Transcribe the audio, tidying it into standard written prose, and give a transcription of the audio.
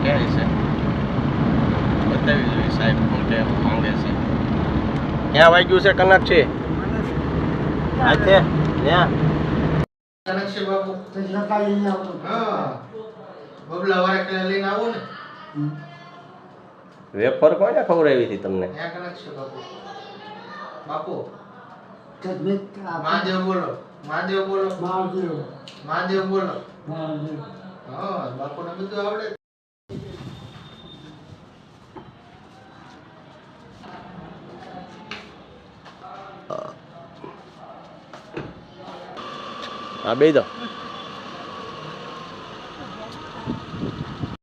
કહે છે બતાવી જોઈએ સાહેબ શું કે માંગે છે ક્યાં વાગ્યું છે કનક છે હાથે ત્યાં કનક છે બાપુ તો લગાવી ન આવો હા બબલા વારે કે લઈને આવો ને વેફર કોને ખવડાવી હતી તમને ક્યાં કનક છે બાપુ બાપુ મહાદેવ બોલો મહાદેવ બોલો મહાદેવ મહાદેવ બોલો મહાદેવ હા બાપુને બધું આવડે હા બે દો